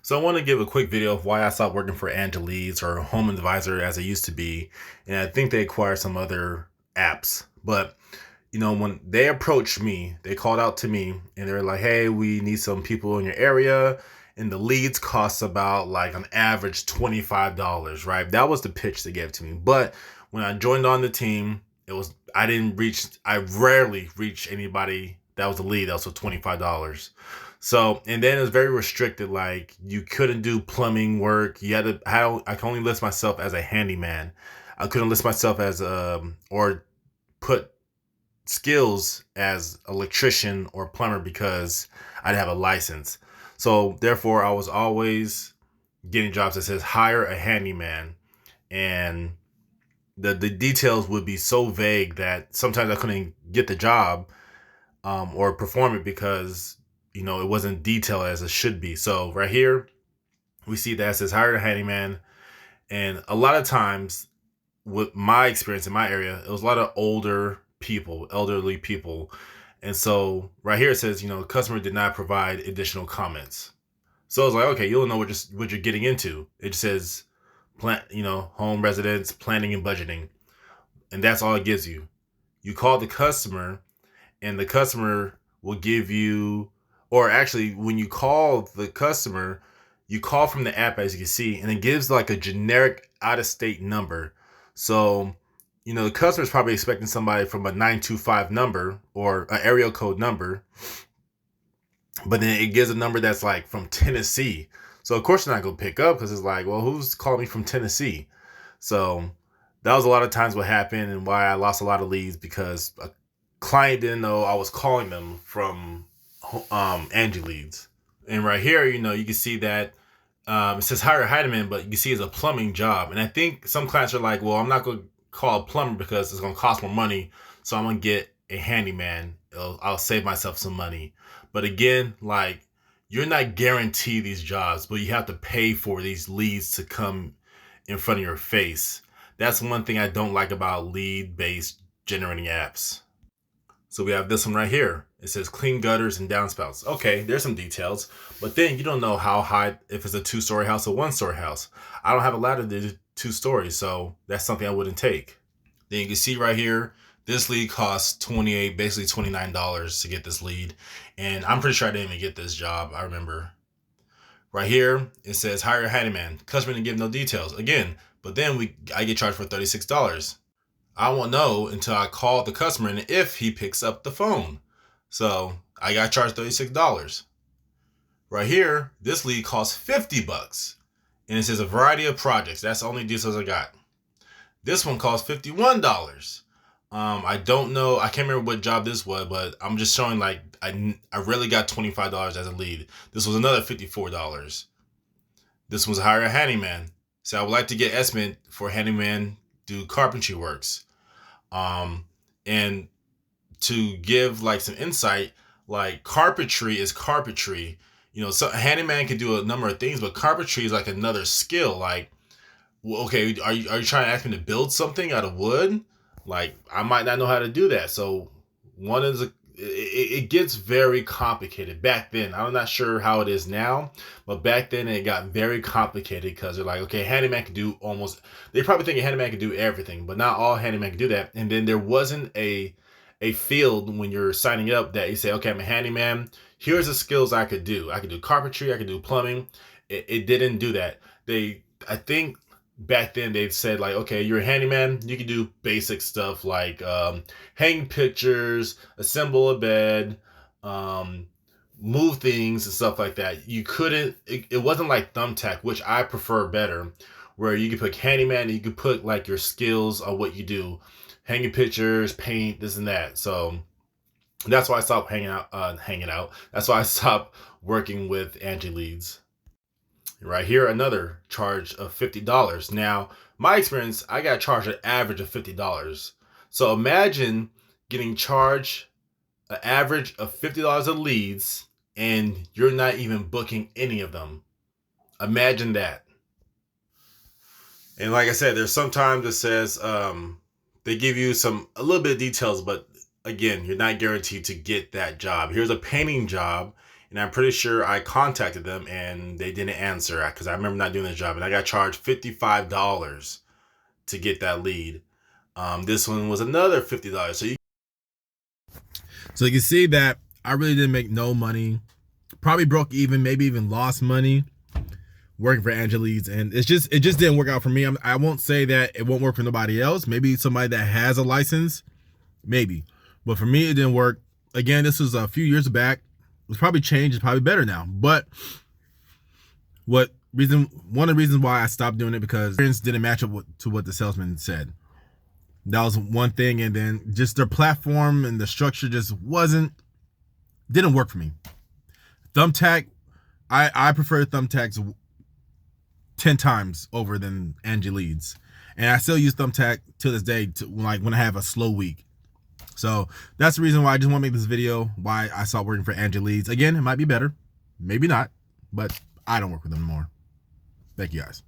So I want to give a quick video of why I stopped working for Angi Leads or Home Advisor as it used to be. And I think they acquired some other apps. But, when they approached me, they called out to me and they were like, hey, we need some people in your area. And the leads cost about like on average $25, right? That was the pitch they gave to me. But when I joined on the team, I rarely reached anybody that was a lead that was for $25. So, and then it was very restricted. Like you couldn't do plumbing work. You had to, I can only list myself as a handyman. I couldn't list myself as, or put skills as electrician or plumber because I didn't have a license. So therefore I was always getting jobs that says hire a handyman, and the details would be so vague that sometimes I couldn't get the job or perform it because it wasn't detailed as it should be. So right here we see that it says hire a handyman, and a lot of times with my experience in my area, it was a lot of elderly people. And so right here it says, the customer did not provide additional comments. So it's like, okay, you don't know what you're getting into. It just says home residence, planning and budgeting. And that's all it gives you. You call the customer and the customer will give you, or actually when you call the customer, you call from the app, as you can see, and it gives like a generic out of state number. So, the customer is probably expecting somebody from a 925 number or an area code number, but then it gives a number that's like from Tennessee. So of course they're not going to pick up because it's like, well, who's calling me from Tennessee? So that was a lot of times what happened and why I lost a lot of leads, because a client didn't know I was calling them from Angi Leads. And right here, you can see that it says hire a handyman, but you can see it's a plumbing job. And I think some clients are like, well, I'm not going to call a plumber because it's going to cost more money, so I'm going to get a handyman. I'll save myself some money. But again, like, you're not guaranteed these jobs, but you have to pay for these leads to come in front of your face. That's one thing I don't like about lead-based generating apps. So we have this one right here. It says clean gutters and downspouts. Okay, there's some details, but then you don't know how high, if it's a 2-story house or 1-story house. I don't have a ladder to do 2 stories, so that's something I wouldn't take. Then you can see right here, this lead costs basically $29 to get this lead. And I'm pretty sure I didn't even get this job. I remember right here, it says hire a handyman. Customer didn't give no details again, but then I get charged for $36. I won't know until I call the customer and if he picks up the phone. So I got charged $36. Right here, this lead costs $50. And it says a variety of projects. That's the only details I got. This one costs $51. I don't know. I can't remember what job this was, but I'm just showing like I really got $25 as a lead. This was another $54. This one's hire a handyman. So I would like to get estimate for handyman do carpentry works. And to give like some insight, like carpentry is carpentry. So a handyman can do a number of things, but carpentry is like another skill. Like, well, okay, are you trying to ask me to build something out of wood? Like, I might not know how to do that. So it gets very complicated. Back then, I'm not sure how it is now, but back then it got very complicated because they're like, okay, handyman can do they probably think a handyman can do everything, but not all handyman can do that. And then there wasn't a field when you're signing up that you say, okay, I'm a handyman. Here's the skills I could do. I could do carpentry. I could do plumbing. It didn't do that. I think back then they said like, okay, you're a handyman, you can do basic stuff like hang pictures, assemble a bed, move things and stuff like that. You couldn't, it wasn't like Thumbtack, which I prefer better, where you could put handyman and you could put like your skills on what you do, hanging pictures, paint, this and that. So that's why I stopped hanging out. That's why I stopped working with Angi Leads. Right here, another charge of $50. Now, my experience, I got charged an average of $50. So imagine getting charged an average of $50 of leads and you're not even booking any of them. Imagine that. And like I said, there's sometimes it says they give you a little bit of details, but again, you're not guaranteed to get that job. Here's a painting job. and I'm pretty sure I contacted them and they didn't answer because I remember not doing the job, and I got charged $55 to get that lead. This one was another $50. So you can see that I really didn't make no money. Probably broke even, maybe even lost money working for Angi Leads, and it just didn't work out for me. I won't say that it won't work for nobody else. Maybe somebody that has a license, maybe, but for me it didn't work. Again, this was a few years back. It's probably changed. It's probably better now. But one of the reasons why I stopped doing it because experience didn't match up to what the salesman said. That was one thing, and then just their platform and the structure just didn't work for me. Thumbtack, I prefer Thumbtacks 10 times over than Angi Leads, and I still use Thumbtack to this day like when I have a slow week. So that's the reason why I just want to make this video, why I stopped working for Angi Leads. Again, it might be better, maybe not, but I don't work with them anymore. Thank you guys.